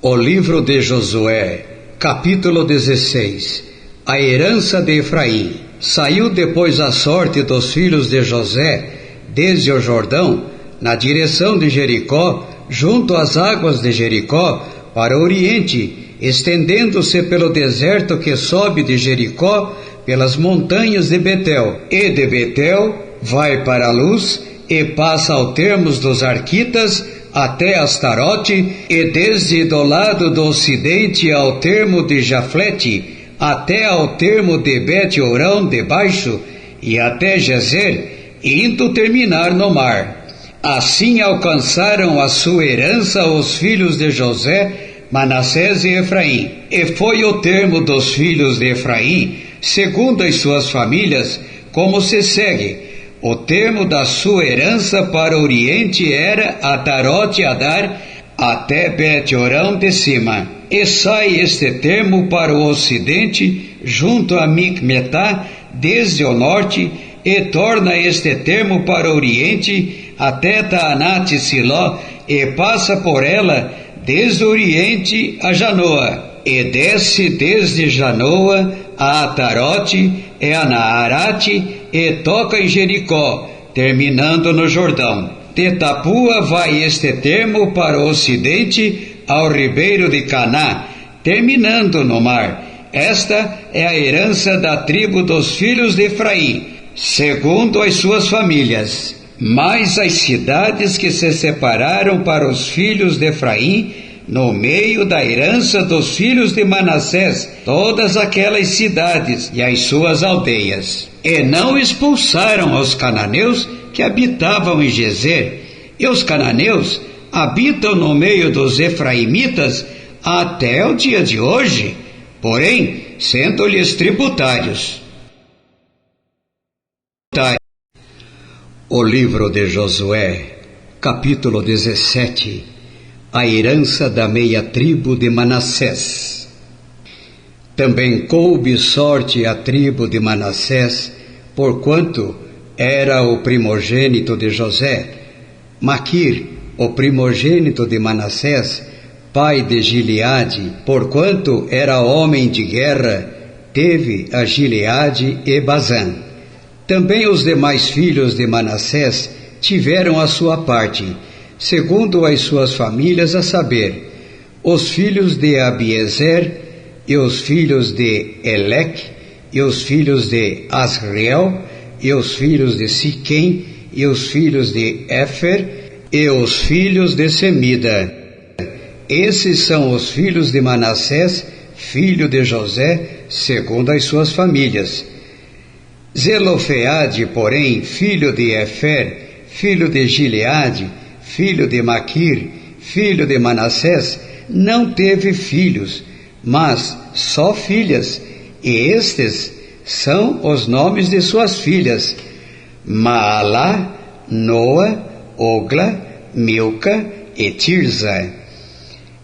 O livro de Josué, capítulo 16. A herança de Efraim. Saiu depois a sorte dos filhos de José, desde o Jordão, na direção de Jericó, junto às águas de Jericó, para o oriente, estendendo-se pelo deserto que sobe de Jericó, pelas montanhas de Betel. E de Betel vai para a Luz, e passa ao termos dos Arquitas, até Astarote, e desde do lado do ocidente ao termo de Jaflete, até ao termo de Bet-Orão de baixo, e até Gezer, indo terminar no mar. Assim alcançaram a sua herança os filhos de José, Manassés e Efraim. E foi o termo dos filhos de Efraim, segundo as suas famílias, como se segue. O termo da sua herança para o oriente era Atarote Adar, até Bet-Orão de cima. E sai este termo para o ocidente, junto a Micmetá, desde o norte, e torna este termo para o oriente, até Taanate Siló, e passa por ela, desde o oriente a Janoa, e desce desde Janoa a Atarote, e a Naarate, e toca em Jericó, terminando no Jordão. De Tapua vai este termo para o ocidente, ao ribeiro de Caná, terminando no mar. Esta é a herança da tribo dos filhos de Efraim, segundo as suas famílias. Mas as cidades que se separaram para os filhos de Efraim, no meio da herança dos filhos de Manassés, todas aquelas cidades e as suas aldeias. E não expulsaram os cananeus que habitavam em Gezer, e os cananeus habitam no meio dos efraimitas até o dia de hoje, porém, sendo-lhes tributários. O livro de Josué, capítulo 17. A herança da meia tribo de Manassés. Também coube sorte à tribo de Manassés, porquanto era o primogênito de José. Maquir, o primogênito de Manassés, pai de Gileade, porquanto era homem de guerra, teve a Gileade e Bazã. Também os demais filhos de Manassés tiveram a sua parte, segundo as suas famílias, a saber, os filhos de Abiezer, e os filhos de Eleque, e os filhos de Asriel, e os filhos de Siquém, e os filhos de Éfer, e os filhos de Semida. Esses são os filhos de Manassés, filho de José, segundo as suas famílias. Zelofeade, porém, filho de Éfer, filho de Gileade, filho de Maquir, filho de Manassés, não teve filhos, mas só filhas, e estes são os nomes de suas filhas: Maalá, Noa, Ogla, Milca e Tirza.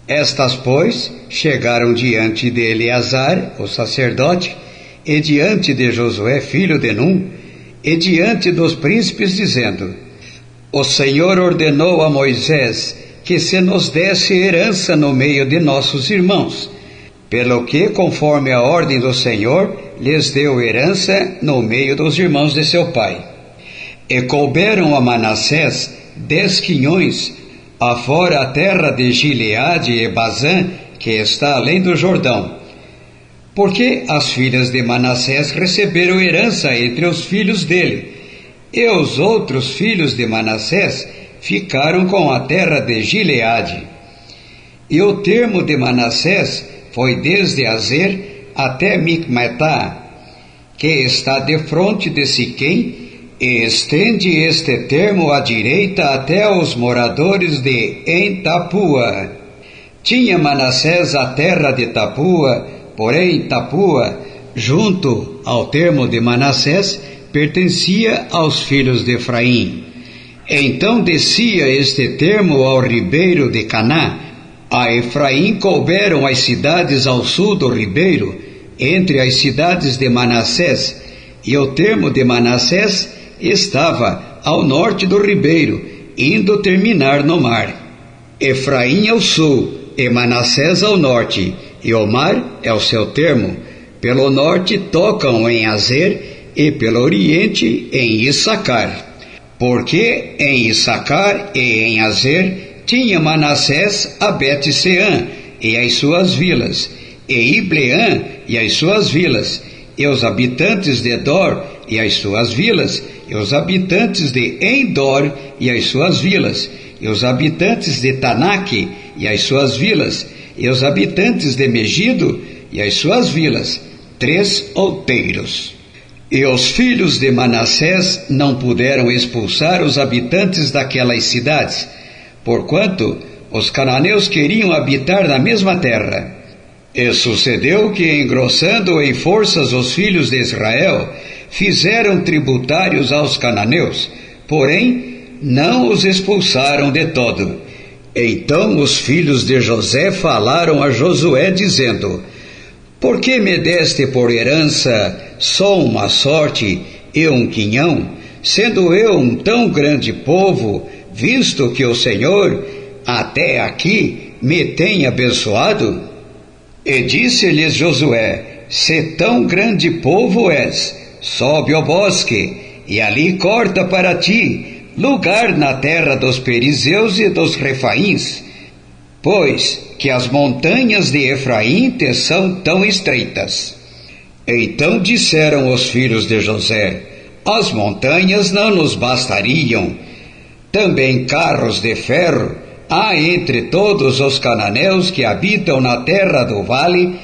Estas, pois, chegaram diante de Eleazar, o sacerdote, e diante de Josué, filho de Num, e diante dos príncipes, dizendo: O Senhor ordenou a Moisés que se nos desse herança no meio de nossos irmãos, pelo que, conforme a ordem do Senhor, lhes deu herança no meio dos irmãos de seu pai. E couberam a Manassés 10 quinhões, afora a terra de Gileade e Bazã, que está além do Jordão. Porque as filhas de Manassés receberam herança entre os filhos dele, e os outros filhos de Manassés ficaram com a terra de Gileade. E o termo de Manassés foi desde Azer até Micmetá, que está defronte de Siquém, e estende este termo à direita até os moradores de Entapua. Tinha Manassés a terra de Tapua, porém Tapua, junto ao termo de Manassés, pertencia aos filhos de Efraim. Então descia este termo ao ribeiro de Caná. A Efraim couberam as cidades ao sul do ribeiro, entre as cidades de Manassés, e o termo de Manassés estava ao norte do ribeiro, indo terminar no mar. Efraim ao sul, e Manassés ao norte, e o mar é o seu termo. Pelo norte tocam em Azer, e pelo oriente em Issacar. Porque em Issacar e em Azer tinha Manassés a Bet-Seã e as suas vilas, e Ibleã e as suas vilas, e os habitantes de Dor e as suas vilas, e os habitantes de Endor e as suas vilas, e os habitantes de Tanaque e as suas vilas, e os habitantes de Megido e as suas vilas, 3 outeiros. E os filhos de Manassés não puderam expulsar os habitantes daquelas cidades, porquanto os cananeus queriam habitar na mesma terra. E sucedeu que, engrossando em forças os filhos de Israel, fizeram tributários aos cananeus, porém não os expulsaram de todo. Então os filhos de José falaram a Josué, dizendo: Por que me deste por herança só uma sorte e um quinhão, sendo eu um tão grande povo, visto que o Senhor até aqui me tem abençoado? E disse-lhes Josué: Se tão grande povo és, sobe ao bosque, e ali corta para ti lugar na terra dos perizeus e dos refaíns, pois que as montanhas de Efraim te são tão estreitas. Então disseram os filhos de José: As montanhas não nos bastariam, também carros de ferro há entre todos os cananeus que habitam na terra do vale,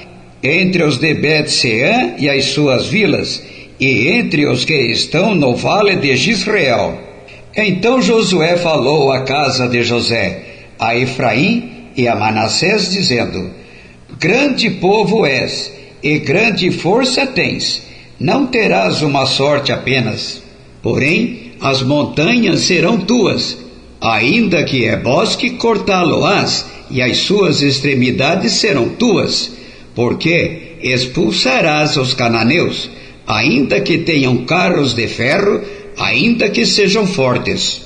entre os de Bet-Seã e as suas vilas, e entre os que estão no vale de Jizreel. Então Josué falou à casa de José, a Efraim e a Manassés, dizendo: Grande povo és, e grande força tens, não terás uma sorte apenas. Porém, as montanhas serão tuas, ainda que é bosque, cortá-lo-ás, e as suas extremidades serão tuas, porque expulsarás os cananeus, ainda que tenham carros de ferro, ainda que sejam fortes.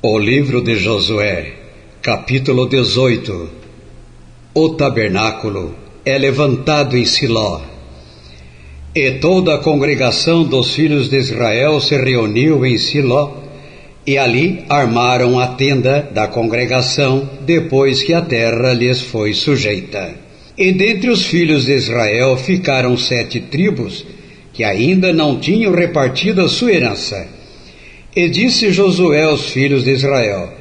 O livro de Josué, capítulo 18. O tabernáculo é levantado em Siló. E toda a congregação dos filhos de Israel se reuniu em Siló, e ali armaram a tenda da congregação, depois que a terra lhes foi sujeita. E dentre os filhos de Israel ficaram 7 tribos, que ainda não tinham repartido a sua herança. E disse Josué aos filhos de Israel: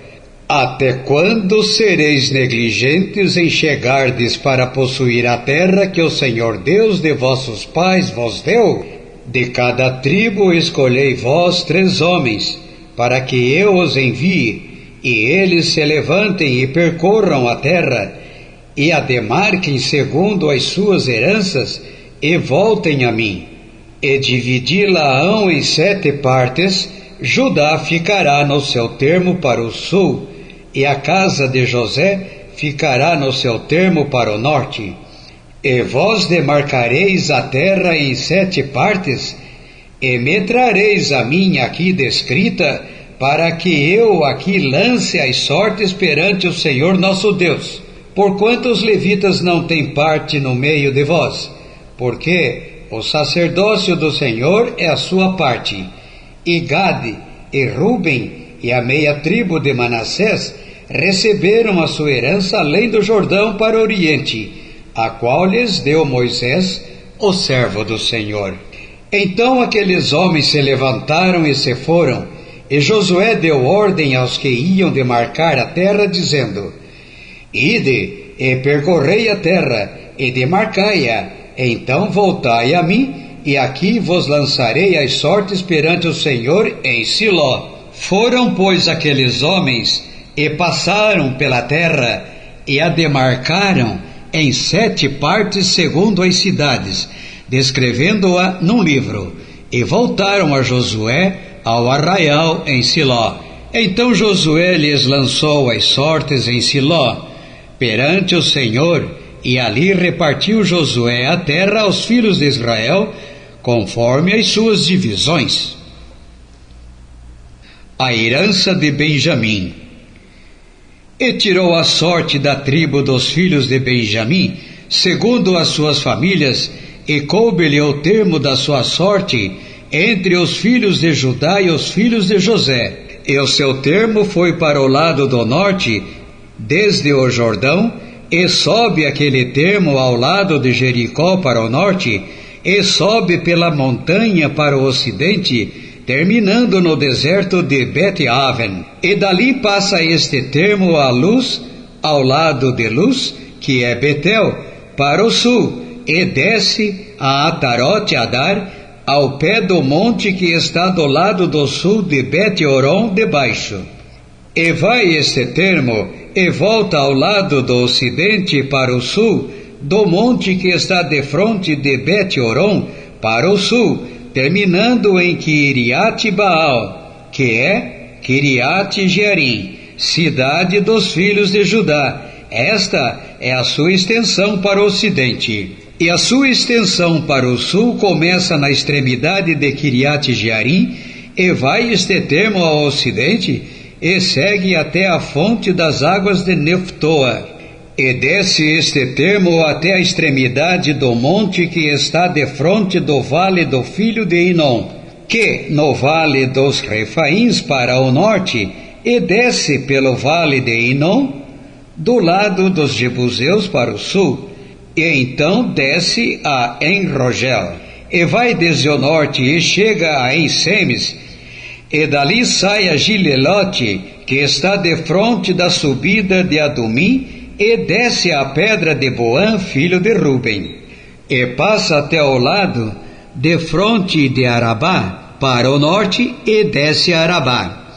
Até quando sereis negligentes em chegardes para possuir a terra que o Senhor Deus de vossos pais vos deu? De cada tribo escolhei vós 3 homens, para que eu os envie, e eles se levantem e percorram a terra, e a demarquem segundo as suas heranças, e voltem a mim. E dividi-la-ão em 7 partes. Judá ficará no seu termo para o sul, e a casa de José ficará no seu termo para o norte. E vós demarcareis a terra em 7 partes, e me trareis a mim aqui descrita, para que eu aqui lance as sortes perante o Senhor nosso Deus. Porquanto os levitas não têm parte no meio de vós, porque o sacerdócio do Senhor é a sua parte. E Gade, e Ruben, e a meia tribo de Manassés receberam a sua herança além do Jordão para o oriente, a qual lhes deu Moisés, o servo do Senhor. Então aqueles homens se levantaram e se foram, e Josué deu ordem aos que iam demarcar a terra, dizendo: Ide, e percorrei a terra, e demarcai-a, então voltai a mim, e aqui vos lançarei as sortes perante o Senhor em Siló. Foram, pois, aqueles homens, e passaram pela terra, e a demarcaram em 7 partes segundo as cidades, descrevendo-a num livro, e voltaram a Josué ao arraial em Siló. Então Josué lhes lançou as sortes em Siló, perante o Senhor, e ali repartiu Josué a terra aos filhos de Israel, conforme as suas divisões. A herança de Benjamim. E tirou a sorte da tribo dos filhos de Benjamim, segundo as suas famílias, e coube-lhe o termo da sua sorte entre os filhos de Judá e os filhos de José. E o seu termo foi para o lado do norte, desde o Jordão, e sobe aquele termo ao lado de Jericó para o norte, e sobe pela montanha para o ocidente, terminando no deserto de Bet-Aven. E dali passa este termo à luz, ao lado de Luz, que é Betel, para o sul, e desce a Atarote Adar, ao pé do monte que está do lado do sul de Bet-Horon debaixo. E vai este termo, e volta ao lado do ocidente para o sul, do monte que está defronte de Bet-Horon para o sul, terminando em Kiriat Baal, que é Kiriat Jearim, cidade dos filhos de Judá. Esta é a sua extensão para o ocidente. E a sua extensão para o sul começa na extremidade de Kiriat Jearim, e vai este termo ao ocidente, e segue até a fonte das águas de Neftoa. E desce este termo até a extremidade do monte que está defronte do vale do filho de Inom, que no vale dos Refaíns para o norte, e desce pelo vale de Inom, do lado dos Jebuseus para o sul, e então desce a Enrogel, e vai desde o norte e chega a Ensemes, e dali sai a Gilelote, que está defronte da subida de Adumim, e desce a pedra de Boã, filho de Ruben, e passa até o lado, defronte de Arabá, para o norte, e desce a Arabá.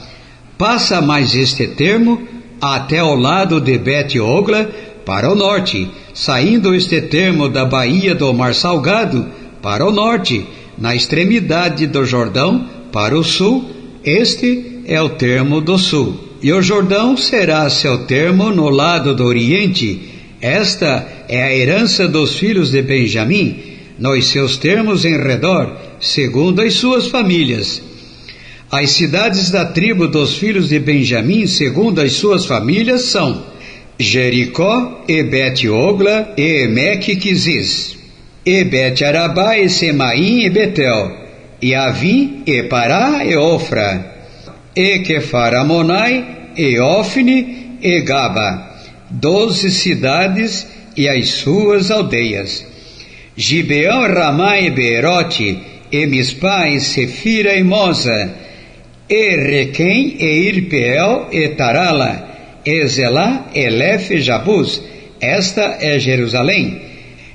Passa mais este termo, até o lado de Bet-Ogla, para o norte, saindo este termo da baía do Mar Salgado, para o norte, na extremidade do Jordão, para o sul. Este é o termo do sul. E o Jordão será seu termo no lado do oriente. Esta é a herança dos filhos de Benjamim, nos seus termos em redor, segundo as suas famílias. As cidades da tribo dos filhos de Benjamim, segundo as suas famílias, são Jericó, e Bet-Ogla, e Emeque-Quizis, e Bet-Arabá, e Semaim, e Betel, e Avim, e Pará, e Ofra, e Quefar-Amonai, e Ofne, e Gaba, 12 cidades e as suas aldeias. Gibeão, Ramá, e Beerote, e Mispá, e Sefira, e Moza, e Requém, e Irpeel, e Tarala, e Zelá, Elef, e Jabus. Esta é Jerusalém.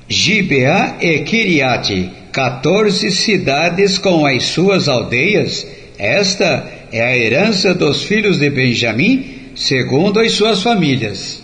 Gibeá e Kiriate, 14 cidades com as suas aldeias. Esta é a herança dos filhos de Benjamim, segundo as suas famílias.